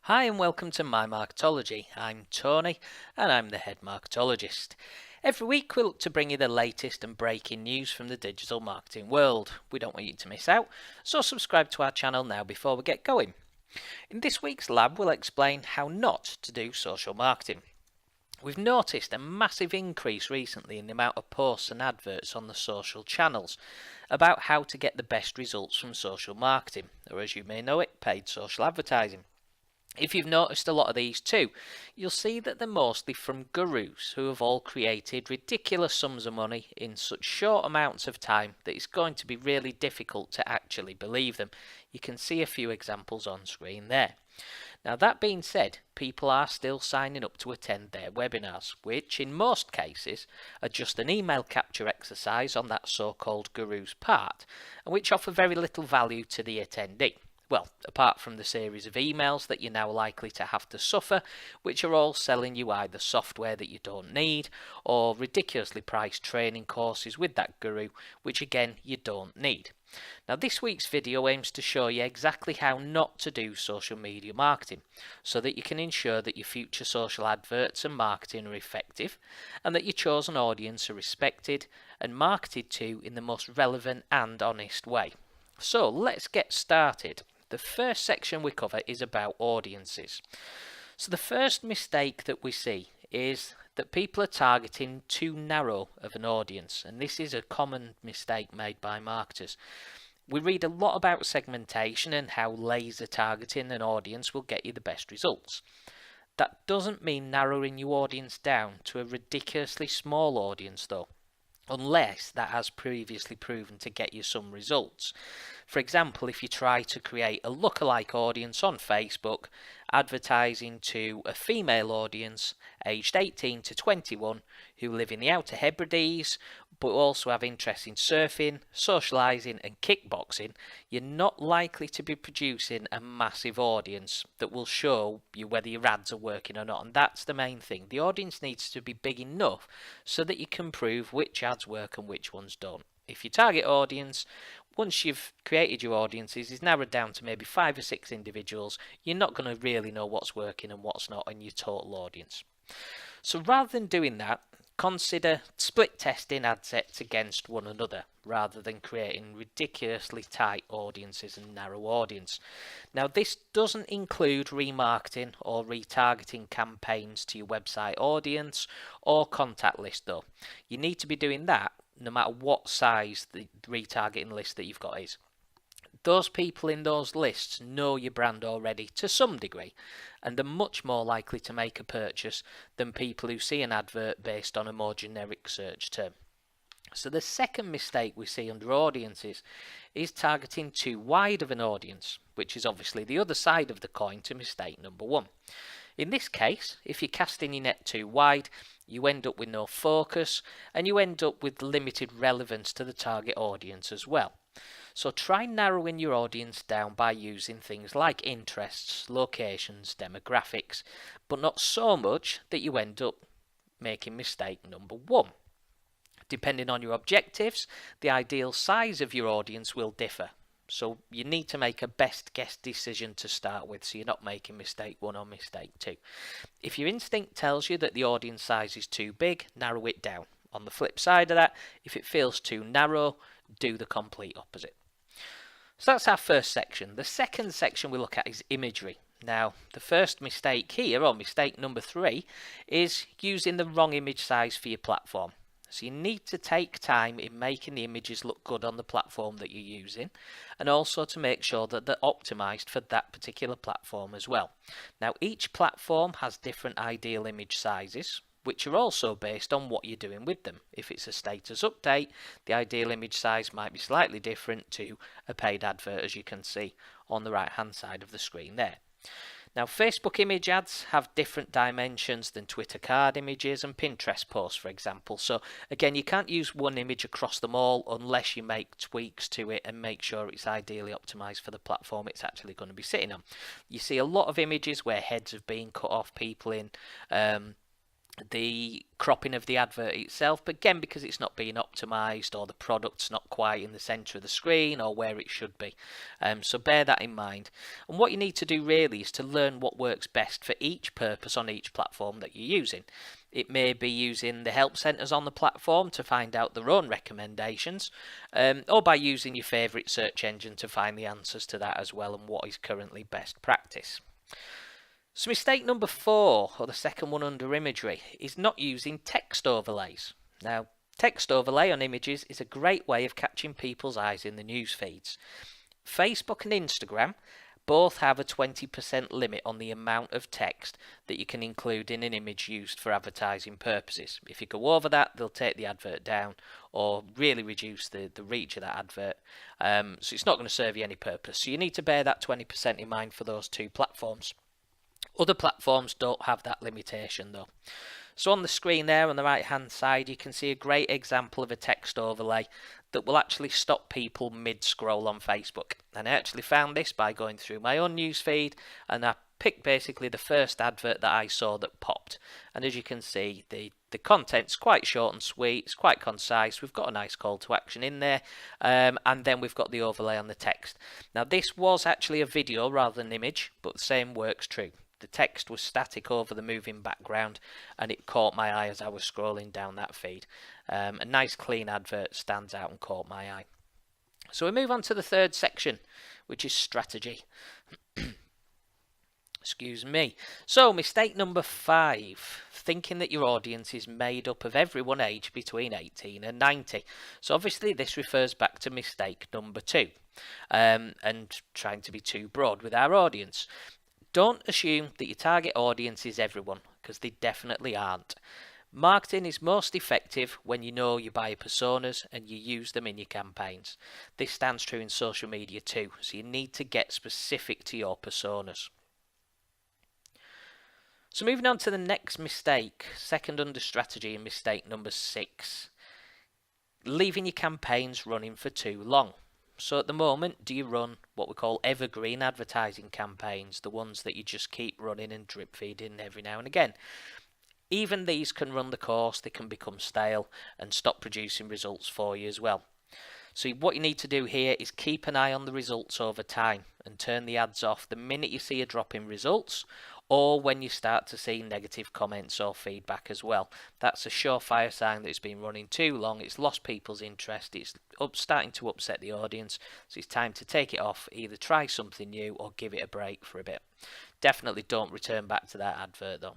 Hi and welcome to MyMarketology. I'm Tony and I'm the head marketologist. Every week we look to bring you the latest and breaking news from the digital marketing world. We don't want you to miss out, so subscribe to our channel now before we get going. In this week's lab we'll explain how not to do social marketing. We've noticed a massive increase recently in the amount of posts and adverts on the social channels about how to get the best results from social marketing, or as you may know it, paid social advertising. If you've noticed a lot of these too, you'll see that they're mostly from gurus who have all created ridiculous sums of money in such short amounts of time that it's going to be really difficult to actually believe them. You can see a few examples on screen there. Now that being said, people are still signing up to attend their webinars, which in most cases are just an email capture exercise on that so-called guru's part, and which offer very little value to the attendee. Well, apart from the series of emails that you're now likely to have to suffer, which are all selling you either software that you don't need or ridiculously priced training courses with that guru, which again you don't need. Now this week's video aims to show you exactly how not to do social media marketing so that you can ensure that your future social adverts and marketing are effective and that your chosen audience are respected and marketed to in the most relevant and honest way. So let's get started. The first section we cover is about audiences. So the first mistake that we see is that people are targeting too narrow of an audience, and this is a common mistake made by marketers. We read a lot about segmentation and how laser targeting an audience will get you the best results. That doesn't mean narrowing your audience down to a ridiculously small audience though, unless that has previously proven to get you some results. For example, if you try to create a lookalike audience on Facebook, advertising to a female audience aged 18 to 21 who live in the Outer Hebrides but also have interest in surfing, socialising and kickboxing, you're not likely to be producing a massive audience that will show you whether your ads are working or not. And that's the main thing. The audience needs to be big enough so that you can prove which ads work and which ones don't. If your target audience, once you've created your audiences, is narrowed down to maybe 5 or 6 individuals, you're not going to really know what's working and what's not in your total audience. So rather than doing that, consider split testing ad sets against one another rather than creating ridiculously tight audiences and narrow audience. Now this doesn't include remarketing or retargeting campaigns to your website audience or contact list though. You need to be doing that no matter what size the retargeting list that you've got is. Those people in those lists know your brand already to some degree and are much more likely to make a purchase than people who see an advert based on a more generic search term. So the second mistake we see under audiences is targeting too wide of an audience, which is obviously the other side of the coin to mistake number one. In this case, if you're casting your net too wide, you end up with no focus and you end up with limited relevance to the target audience as well. So try narrowing your audience down by using things like interests, locations, demographics, but not so much that you end up making mistake number one. Depending on your objectives, the ideal size of your audience will differ. So you need to make a best guess decision to start with so you're not making mistake one or mistake two. If your instinct tells you that the audience size is too big, narrow it down. On the flip side of that, if it feels too narrow, do the complete opposite. So that's our first section. The second section we look at is imagery. Now, the first mistake here, or mistake number 3, is using the wrong image size for your platform. So you need to take time in making the images look good on the platform that you're using, and also to make sure that they're optimized for that particular platform as well. Now, each platform has different ideal image sizes, which are also based on what you're doing with them. If it's a status update, the ideal image size might be slightly different to a paid advert, as you can see on the right hand side of the screen there. Now, Facebook image ads have different dimensions than Twitter card images and Pinterest posts, for example. So again, you can't use one image across them all unless you make tweaks to it and make sure it's ideally optimized for the platform it's actually going to be sitting on. You see a lot of images where heads have been cut off, people in the cropping of the advert itself, but again, because it's not being optimized or the product's not quite in the center of the screen or where it should be. So bear that in mind. And what you need to do really is to learn what works best for each purpose on each platform that you're using. It may be using the help centers on the platform to find out their own recommendations, or by using your favorite search engine to find the answers to that as well, and what is currently best practice. So mistake number 4, or the second one under imagery, is not using text overlays. Now, text overlay on images is a great way of catching people's eyes in the news feeds. Facebook and Instagram both have a 20% limit on the amount of text that you can include in an image used for advertising purposes. If you go over that, they'll take the advert down or really reduce the reach of that advert. So it's not going to serve you any purpose. So you need to bear that 20% in mind for those two platforms. Other platforms don't have that limitation though. So on the screen there on the right hand side, you can see a great example of a text overlay that will actually stop people mid scroll on Facebook. And I actually found this by going through my own newsfeed, and I picked basically the first advert that I saw that popped. And as you can see, the content's quite short and sweet, it's quite concise, we've got a nice call to action in there, and then we've got the overlay on the text. Now this was actually a video rather than an image, but the same works true. The text was static over the moving background, and it caught my eye as I was scrolling down that feed. A nice clean advert stands out and caught my eye. So we move on to the third section, which is strategy. Excuse me. So mistake number 5, thinking that your audience is made up of everyone aged between 18 and 90. So obviously this refers back to mistake number 2, and trying to be too broad with our audience. Don't assume that your target audience is everyone, because they definitely aren't. Marketing is most effective when you know your buyer personas and you use them in your campaigns. This stands true in social media too, so you need to get specific to your personas. So moving on to the next mistake, second under strategy, and mistake number 6. Leaving your campaigns running for too long. So at the moment, do you run what we call evergreen advertising campaigns, the ones that you just keep running and drip feeding every now and again? Even these can run the course, they can become stale and stop producing results for you as well. So what you need to do here is keep an eye on the results over time and turn the ads off the minute you see a drop in results, or when you start to see negative comments or feedback as well. That's a surefire sign that it's been running too long, it's lost people's interest, it's starting to upset the audience, so it's time to take it off, either try something new or give it a break for a bit. Definitely don't return back to that advert though.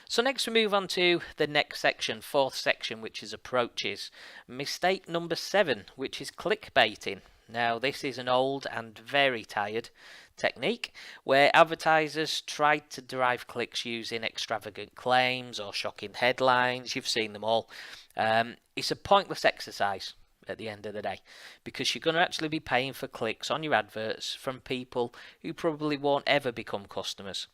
So next we move on to the next section, fourth section, which is approaches. Mistake number 7, which is clickbaiting. Now this is an old and very tired technique where advertisers try to derive clicks using extravagant claims or shocking headlines. You've seen them all. It's a pointless exercise at the end of the day, because you're going to actually be paying for clicks on your adverts from people who probably won't ever become customers.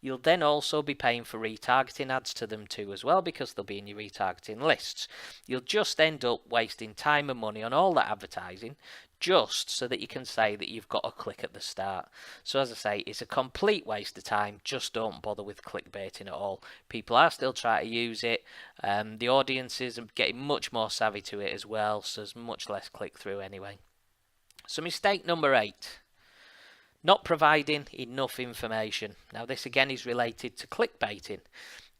You'll then also be paying for retargeting ads to them too as well, because they'll be in your retargeting lists. You'll just end up wasting time and money on all that advertising just so that you can say that you've got a click at the start. So as I say, it's a complete waste of time. Just don't bother with clickbaiting at all. People are still trying to use it. The audiences are getting much more savvy to it as well, so there's much less click through anyway. So mistake number 8. Not providing enough information. Now this again is related to clickbaiting.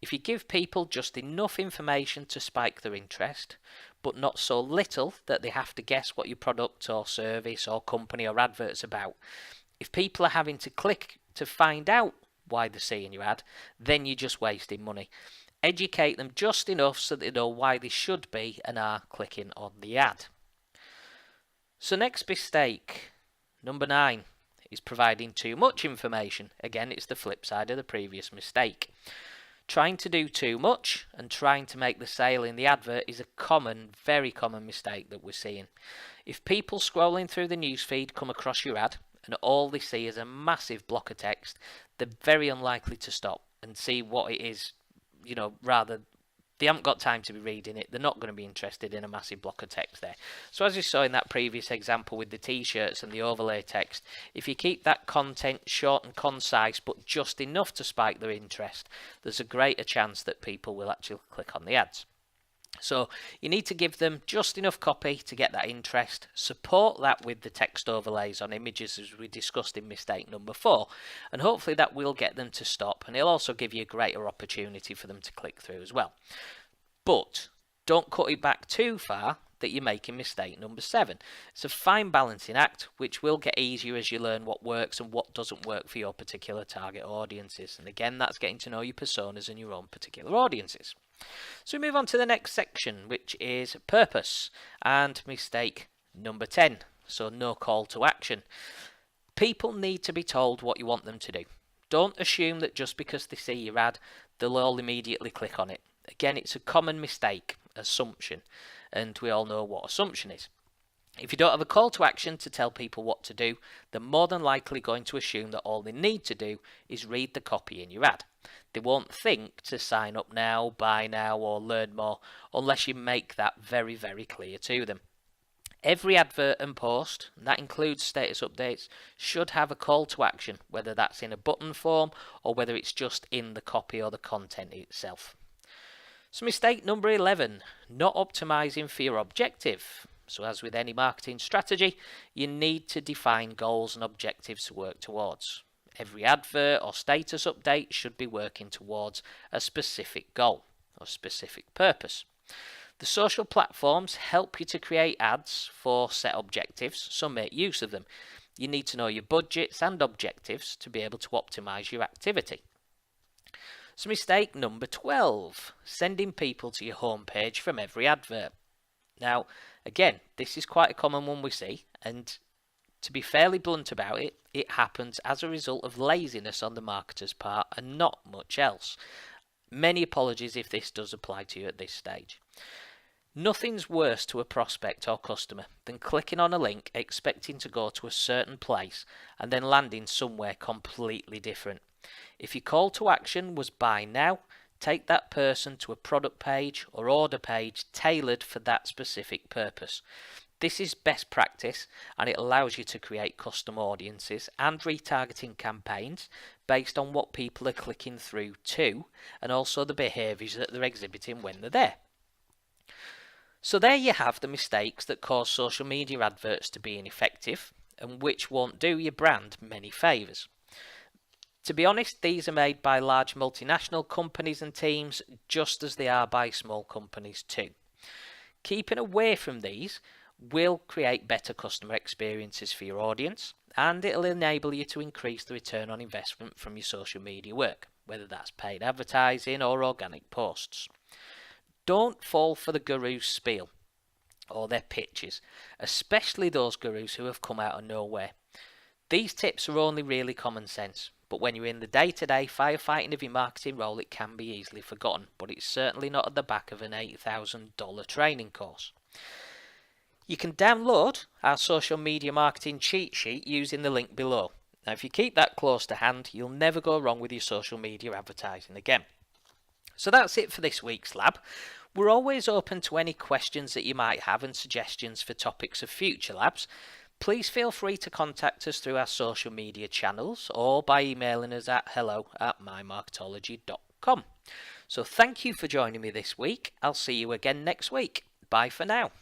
If you give people just enough information to spike their interest, but not so little that they have to guess what your product or service or company or advert's about, if people are having to click to find out why they're seeing your ad, then you're just wasting money. Educate them just enough so they know why they should be and are clicking on the ad. So next mistake, number 9. Is providing too much information. Again, it's the flip side of the previous mistake. Trying to do too much and trying to make the sale in the advert is a common, very common mistake that we're seeing. If people scrolling through the newsfeed come across your ad and all they see is a massive block of text, they're very unlikely to stop and see what it is, rather They haven't got time to be reading it. They're not going to be interested in a massive block of text there. So as you saw in that previous example with the t-shirts and the overlay text, if you keep that content short and concise but just enough to spike their interest, there's a greater chance that people will actually click on the ads. So you need to give them just enough copy to get that interest, support that with the text overlays on images as we discussed in mistake number 4, and hopefully that will get them to stop, and it'll also give you a greater opportunity for them to click through as well. But don't cut it back too far that you're making mistake number 7. It's a fine balancing act which will get easier as you learn what works and what doesn't work for your particular target audiences, and again that's getting to know your personas and your own particular audiences. So we move on to the next section, which is purpose and mistake number 10. So no call to action. People need to be told what you want them to do. Don't assume that just because they see your ad, they'll all immediately click on it. Again, it's a common mistake, assumption, and we all know what assumption is. If you don't have a call to action to tell people what to do, they're more than likely going to assume that all they need to do is read the copy in your ad. They won't think to sign up now, buy now, or learn more unless you make that very, very clear to them. Every advert and post, and that includes status updates, should have a call to action, whether that's in a button form or whether it's just in the copy or the content itself. So mistake number 11, not optimizing for your objective. So as with any marketing strategy, you need to define goals and objectives to work towards. Every advert or status update should be working towards a specific goal or specific purpose. The social platforms help you to create ads for set objectives, so make use of them. You need to know your budgets and objectives to be able to optimize your activity. So mistake number 12, sending people to your homepage from every advert. Now, again, this is quite a common one we see, and to be fairly blunt about it, it happens as a result of laziness on the marketer's part and not much else. Many apologies if this does apply to you at this stage. Nothing's worse to a prospect or customer than clicking on a link expecting to go to a certain place and then landing somewhere completely different. If your call to action was buy now, take that person to a product page or order page tailored for that specific purpose. This is best practice, and it allows you to create custom audiences and retargeting campaigns based on what people are clicking through to and also the behaviours that they're exhibiting when they're there. So there you have the mistakes that cause social media adverts to be ineffective and which won't do your brand many favours. To be honest, these are made by large multinational companies and teams just as they are by small companies too. Keeping away from these will create better customer experiences for your audience, and it'll enable you to increase the return on investment from your social media work, whether that's paid advertising or organic posts. Don't fall for the guru's spiel or their pitches, especially those gurus who have come out of nowhere. These tips are only really common sense, but when you're in the day-to-day firefighting of your marketing role, it can be easily forgotten, but it's certainly not at the back of an $8,000 training course. You can download our social media marketing cheat sheet using the link below. Now, if you keep that close to hand, you'll never go wrong with your social media advertising again. So that's it for this week's lab. We're always open to any questions that you might have and suggestions for topics of future labs. Please feel free to contact us through our social media channels or by emailing us at hello@mymarketology.com. So thank you for joining me this week. I'll see you again next week. Bye for now.